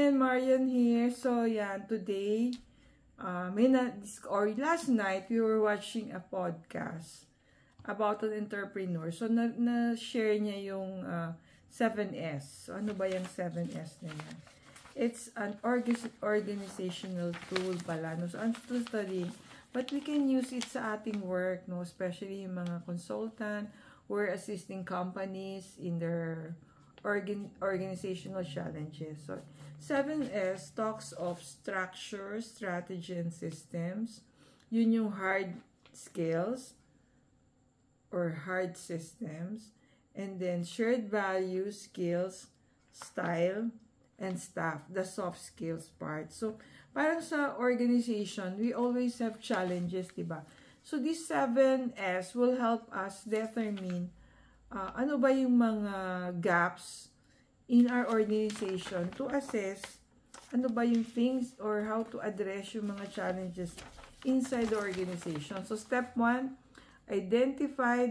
again, Marian here. So, yan, today, last night, we were watching a podcast about an entrepreneur. So, na-share niya yung 7S. So, ano ba yung 7S na yan? It's an organizational tool pala. No? So, I'm still studying. But we can use it sa ating work, no? Especially yung mga consultant. We're assisting companies in their organizational challenges. So, 7S talks of structure, strategy, and systems. Yun yung hard skills or hard systems. And then, shared values, skills, style, and staff, the soft skills part. So, parang sa organization, we always have challenges, diba? So, this 7S will help us determine ano ba yung mga gaps in our organization to assess ano ba yung things or how to address yung mga challenges inside the organization. So, step 1, identify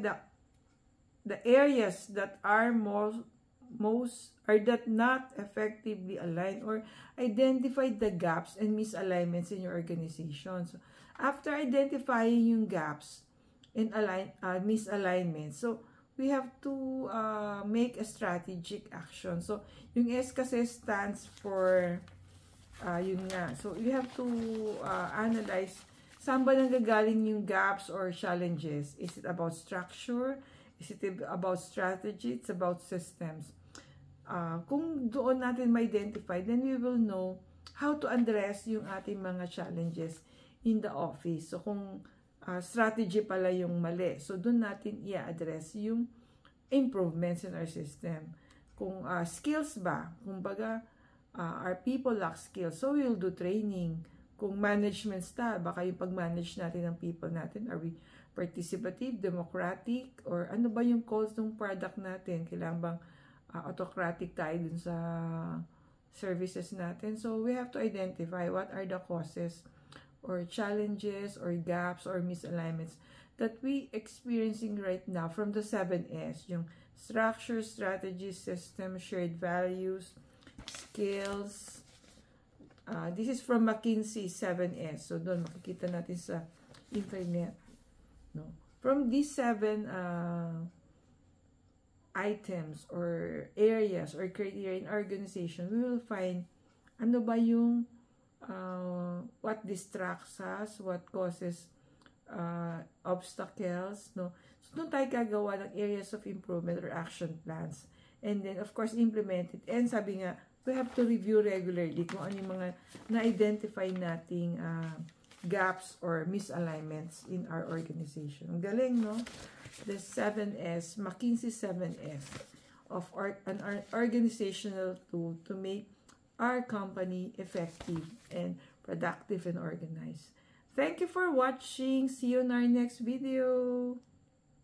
the areas that are that not effectively aligned, or identify the gaps and misalignments in your organization. So, after identifying yung gaps and misalignments, so we have to make a strategic action. So, yung S kasi stands for yun nga. So, you have to analyze saan ba nanggagaling yung gaps or challenges. Is it about structure? Is it about strategy? It's about systems. Kung doon natin ma-identify, then we will know how to address yung ating mga challenges in the office. So, kung strategy pala yung mali, so doon natin i-address yung improvements in our system. Kung skills ba, kumbaga, our people lack skills, so we'll do training. Kung management style, baka yung pag-manage natin ng people natin, are we participative, democratic, or ano ba yung goals ng product natin? Kailangan bang autocratic tayo dun sa services natin? So, we have to identify what are the causes or challenges or gaps or misalignments that we experiencing right now from the 7S, yung structure, strategy, system, shared values, skills. This is from McKinsey 7S. So, doon makikita natin sa internet. No? From these 7 items or areas or criteria in organization, we will find ano ba yung what distracts us, what causes obstacles, no? So, doon tayo gagawa ng areas of improvement or action plans. And then, of course, implement it. And sabi nga, we have to review regularly kung ano yung mga na-identify nating gaps or misalignments in our organization. Ang galing, no? The 7S, McKinsey 7S of an organizational tool to make our company effective and productive and organized. Thank you for watching. See you in our next video.